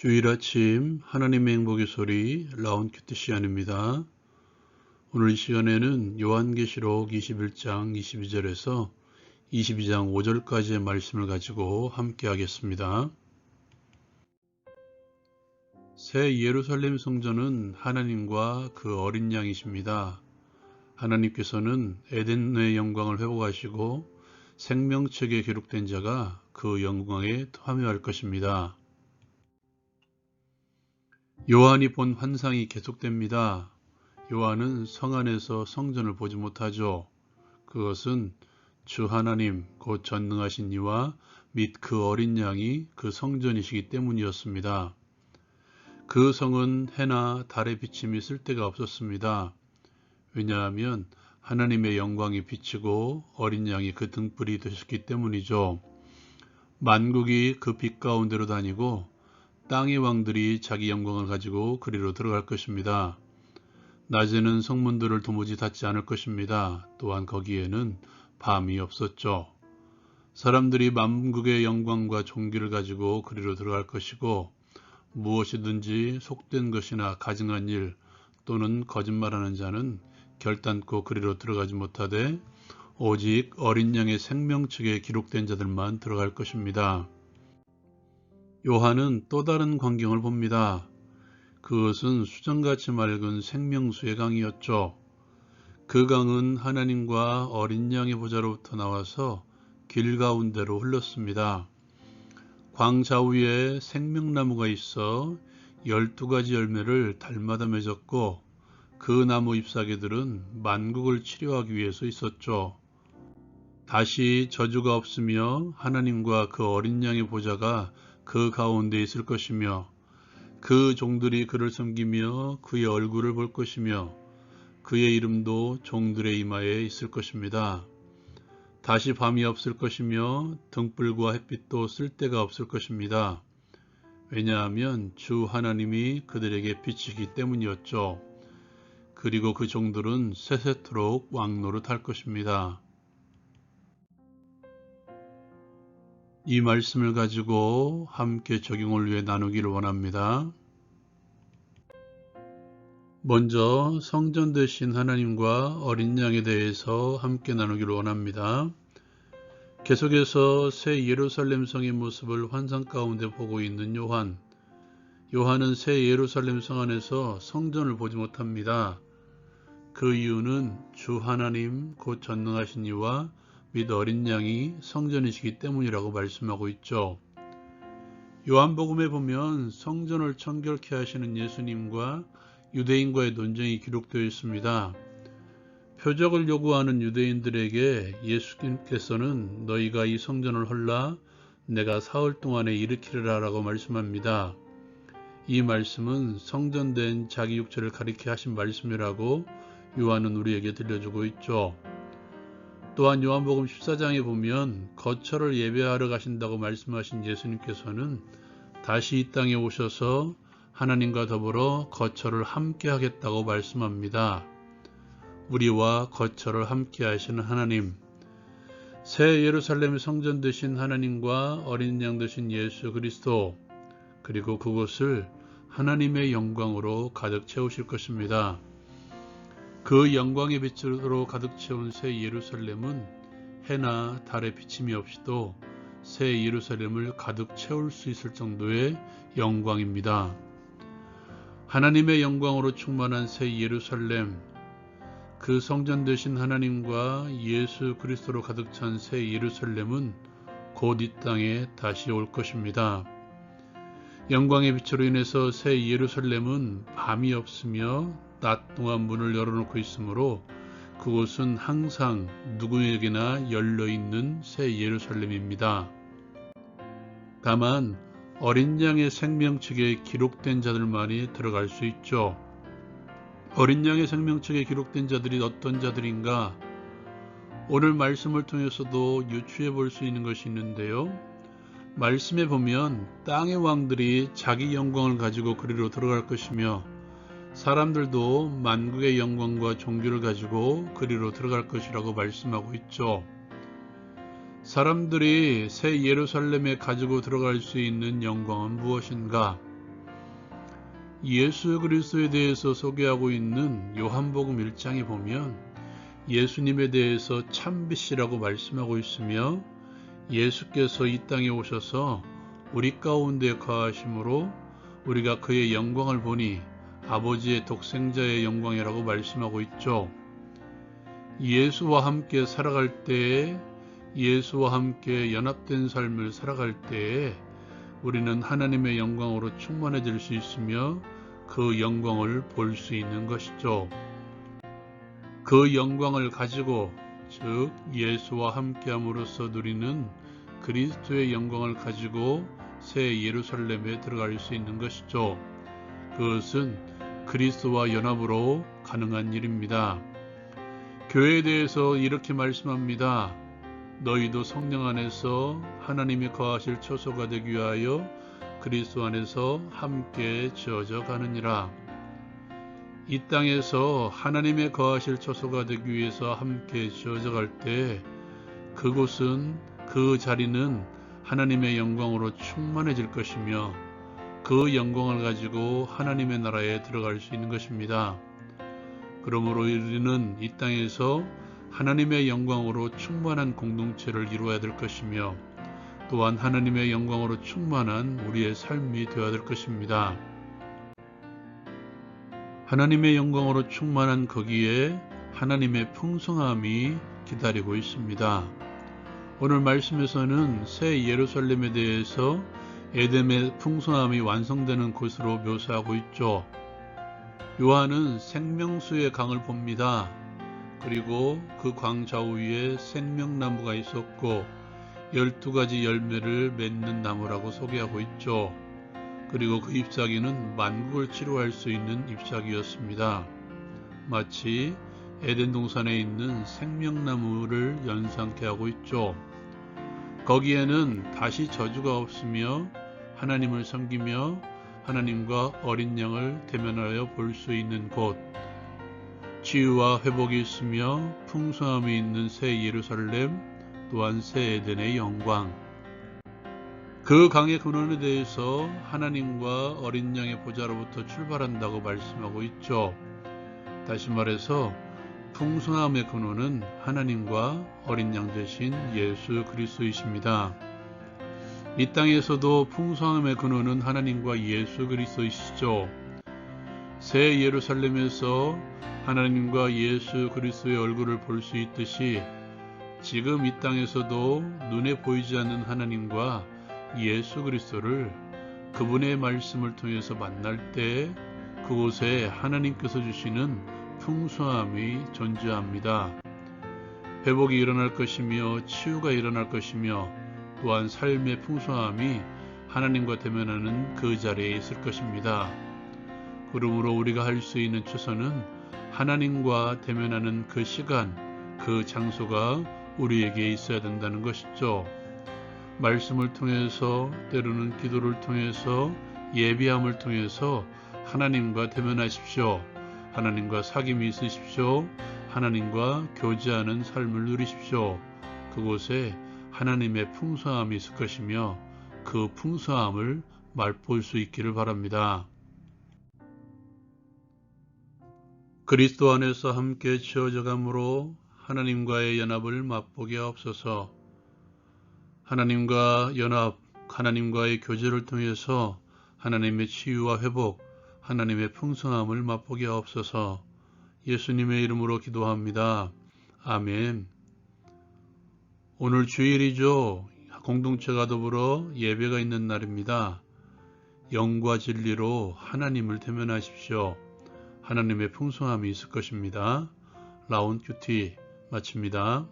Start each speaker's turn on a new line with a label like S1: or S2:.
S1: 주일 아침 하나님의 행복의 소리 라운큐트 시간입니다. 오늘 이 시간에는 요한계시록 21장 22절에서 22장 5절까지의 말씀을 가지고 함께 하겠습니다. 새 예루살렘 성전은 하나님과 그 어린 양이십니다. 하나님께서는 에덴의 영광을 회복하시고 생명책에 기록된 자가 그 영광에 참여할 것입니다. 요한이 본 환상이 계속됩니다. 요한은 성 안에서 성전을 보지 못하죠. 그것은 주 하나님 곧 전능하신 이와 및 그 어린 양이 그 성전이시기 때문이었습니다. 그 성은 해나 달의 비침이 쓸데가 없었습니다. 왜냐하면 하나님의 영광이 비치고 어린 양이 그 등불이 되셨기 때문이죠. 만국이 그 빛 가운데로 다니고 땅의 왕들이 자기 영광을 가지고 그리로 들어갈 것입니다. 낮에는 성문들을 도무지 닫지 않을 것입니다. 또한 거기에는 밤이 없었죠. 사람들이 만국의 영광과 존귀를 가지고 그리로 들어갈 것이고 무엇이든지 속된 것이나 가증한 일 또는 거짓말하는 자는 결단코 그리로 들어가지 못하되 오직 어린 양의 생명책에 기록된 자들만 들어갈 것입니다. 요한은 또 다른 광경을 봅니다. 그것은 수정같이 맑은 생명수의 강이었죠. 그 강은 하나님과 어린 양의 보좌로부터 나와서 길 가운데로 흘렀습니다. 광 좌우에 생명나무가 있어 12가지 열매를 달마다 맺었고 그 나무 잎사귀들은 만국을 치료하기 위해서 있었죠. 다시 저주가 없으며 하나님과 그 어린 양의 보좌가 그 가운데 있을 것이며 그 종들이 그를 섬기며 그의 얼굴을 볼 것이며 그의 이름도 종들의 이마에 있을 것입니다. 다시 밤이 없을 것이며 등불과 햇빛도 쓸데가 없을 것입니다. 왜냐하면 주 하나님이 그들에게 비치기 때문이었죠. 그리고 그 종들은 세세토록 왕노릇할 것입니다. 이 말씀을 가지고 함께 적용을 위해 나누기를 원합니다. 먼저 성전 되신 하나님과 어린 양에 대해서 함께 나누기를 원합니다. 계속해서 새 예루살렘 성의 모습을 환상 가운데 보고 있는 요한은 새 예루살렘 성 안에서 성전을 보지 못합니다. 그 이유는 주 하나님 곧 전능하신 이와 및 어린 양이 성전이시기 때문이라고 말씀하고 있죠. 요한복음에 보면 성전을 청결케 하시는 예수님과 유대인과의 논쟁이 기록되어 있습니다. 표적을 요구하는 유대인들에게 예수님께서는 너희가 이 성전을 헐라 내가 사흘 동안에 일으키리라 라고 말씀합니다. 이 말씀은 성전된 자기 육체를 가리켜 하신 말씀이라고 요한은 우리에게 들려주고 있죠. 또한 요한복음 14장에 보면 거처를 예배하러 가신다고 말씀하신 예수님께서는 다시 이 땅에 오셔서 하나님과 더불어 거처를 함께 하겠다고 말씀합니다. 우리와 거처를 함께 하시는 하나님, 새 예루살렘 성전 되신 하나님과 어린 양 되신 예수 그리스도, 그리고 그곳을 하나님의 영광으로 가득 채우실 것입니다. 그 영광의 빛으로 가득 채운 새 예루살렘은 해나 달의 비침이 없이도 새 예루살렘을 가득 채울 수 있을 정도의 영광입니다. 하나님의 영광으로 충만한 새 예루살렘, 그 성전 되신 하나님과 예수 그리스도로 가득 찬 새 예루살렘은 곧 이 땅에 다시 올 것입니다. 영광의 빛으로 인해서 새 예루살렘은 밤이 없으며 낮 동안 문을 열어놓고 있으므로 그곳은 항상 누구에게나 열려있는 새 예루살렘입니다. 다만 어린 양의 생명책에 기록된 자들만이 들어갈 수 있죠. 어린 양의 생명책에 기록된 자들이 어떤 자들인가? 오늘 말씀을 통해서도 유추해 볼 수 있는 것이 있는데요. 말씀에 보면 땅의 왕들이 자기 영광을 가지고 그리로 들어갈 것이며 사람들도 만국의 영광과 존귀를 가지고 그리로 들어갈 것이라고 말씀하고 있죠. 사람들이 새 예루살렘에 가지고 들어갈 수 있는 영광은 무엇인가? 예수 그리스도에 대해서 소개하고 있는 요한복음 1장에 보면 예수님에 대해서 참빛이라고 말씀하고 있으며 예수께서 이 땅에 오셔서 우리 가운데 거하심으로 우리가 그의 영광을 보니 아버지의 독생자의 영광이라고 말씀하고 있죠. 예수와 함께 살아갈 때에, 예수와 함께 연합된 삶을 살아갈 때에 우리는 하나님의 영광으로 충만해질 수 있으며 그 영광을 볼 수 있는 것이죠. 그 영광을 가지고, 즉 예수와 함께함으로써 누리는 그리스도의 영광을 가지고 새 예루살렘에 들어갈 수 있는 것이죠. 그것은 그리스도와 연합으로 가능한 일입니다. 교회에 대해서 이렇게 말씀합니다. 너희도 성령 안에서 하나님이 거하실 처소가 되기 위하여 그리스도 안에서 함께 지어져 가느니라. 이 땅에서 하나님의 거하실 처소가 되기 위해서 함께 지어져 갈 때 그곳은, 그 자리는 하나님의 영광으로 충만해질 것이며 그 영광을 가지고 하나님의 나라에 들어갈 수 있는 것입니다. 그러므로 우리는 이 땅에서 하나님의 영광으로 충만한 공동체를 이루어야 될 것이며 또한 하나님의 영광으로 충만한 우리의 삶이 되어야 될 것입니다. 하나님의 영광으로 충만한 거기에 하나님의 풍성함이 기다리고 있습니다. 오늘 말씀에서는 새 예루살렘에 대해서 에덴의 풍성함이 완성되는 곳으로 묘사하고 있죠. 요한은 생명수의 강을 봅니다. 그리고 그 광 좌우에 생명나무가 있었고 12가지 열매를 맺는 나무라고 소개하고 있죠. 그리고 그 잎사귀는 만국을 치료할 수 있는 잎사귀였습니다. 마치 에덴 동산에 있는 생명나무를 연상케 하고 있죠. 거기에는 다시 저주가 없으며 하나님을 섬기며 하나님과 어린 양을 대면하여 볼 수 있는 곳, 치유와 회복이 있으며 풍성함이 있는 새 예루살렘, 또한 새 에덴의 영광. 그 강의 근원에 대해서 하나님과 어린 양의 보좌로부터 출발한다고 말씀하고 있죠. 다시 말해서 풍성함의 근원은 하나님과 어린 양 되신 예수 그리스도이십니다. 이 땅에서도 풍성함의 근원은 하나님과 예수 그리스도이시죠. 새 예루살렘에서 하나님과 예수 그리스도의 얼굴을 볼 수 있듯이 지금 이 땅에서도 눈에 보이지 않는 하나님과 예수 그리스도를 그분의 말씀을 통해서 만날 때 그곳에 하나님께서 주시는 풍성함이 존재합니다. 회복이 일어날 것이며 치유가 일어날 것이며 또한 삶의 풍성함이 하나님과 대면하는 그 자리에 있을 것입니다. 그러므로 우리가 할 수 있는 최선은 하나님과 대면하는 그 시간, 그 장소가 우리에게 있어야 된다는 것이죠. 말씀을 통해서, 때로는 기도를 통해서, 예비함을 통해서 하나님과 대면하십시오. 하나님과 사귐이 있으십시오. 하나님과 교제하는 삶을 누리십시오. 그곳에 하나님의 풍성함이 있을 것이며 그 풍성함을 맛볼 수 있기를 바랍니다. 그리스도 안에서 함께 지어져 감으로 하나님과의 연합을 맛보게 하옵소서. 하나님과 연합, 하나님과의 교제를 통해서 하나님의 치유와 회복, 하나님의 풍성함을 맛보게 하옵소서. 예수님의 이름으로 기도합니다. 아멘. 오늘 주일이죠. 공동체가 더불어 예배가 있는 날입니다. 영과 진리로 하나님을 대면하십시오. 하나님의 풍성함이 있을 것입니다. 라온 큐티 마칩니다.